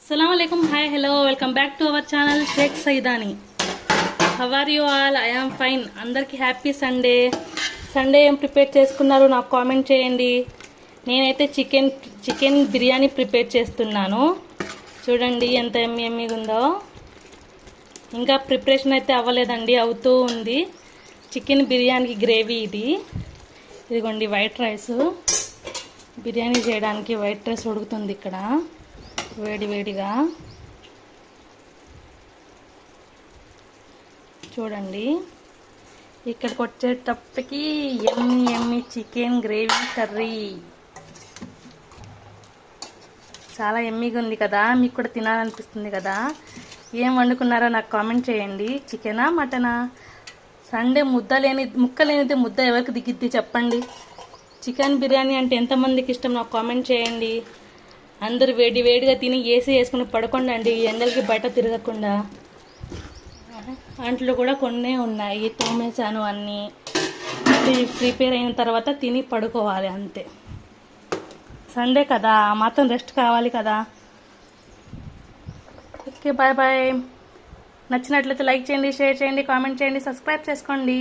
Assalamualaikum. Hi, hello, welcome back to our channel Sheikh Saidani. How are you all? I am fine. అందరికి happy Sunday ఏం prepare చేసుకున్నారు నాకు comment చేయండి. నేనైతే chicken biryani prepare చేస్తున్నాను. చూడండి ఎంత ఎమ్మీగా ఉందో. ఇంకా ప్రిపరేషన్ అయితే అవ్వలేదండి, అవుతూ ఉంది. చికెన్ బిర్యానీకి గ్రేవీ ఇదిగోండి వైట్ రైస్. బిర్యానీ చేయడానికి వైట్ రైస్ ఉడుకుతుంది ఇక్కడ వేడివేడిగా. చూడండి ఇక్కడికి వచ్చేటప్పటికి ఎమ్మి చికెన్ గ్రేవీ కర్రీ చాలా ఎమ్మీగా ఉంది కదా. మీకు కూడా తినాలనిపిస్తుంది కదా. ఏం వండుకున్నారో నాకు కామెంట్ చేయండి. చికెనా మటనా? సండే ముక్క లేనిది ముద్ద ఎవరికి దిగిద్ది చెప్పండి. చికెన్ బిర్యానీ అంటే ఎంతమందికి ఇష్టం నాకు కామెంట్ చేయండి. అందరూ వేడిగా తిని ఏసీ వేసుకుని పడుకోండి, ఎండలకి బయట తిరగకుండా. అంట్లు కూడా కొన్నే ఉన్నాయి, తోమేశాను అన్నీ. ప్రిపేర్ అయిన తర్వాత తిని పడుకోవాలి అంతే. సండే కదా, మాత్రం రెస్ట్ కావాలి కదా. Okay, bye bye. నచ్చినట్లయితే లైక్ చేయండి, షేర్ చేయండి, కామెంట్ చేయండి, సబ్స్క్రైబ్ చేసుకోండి.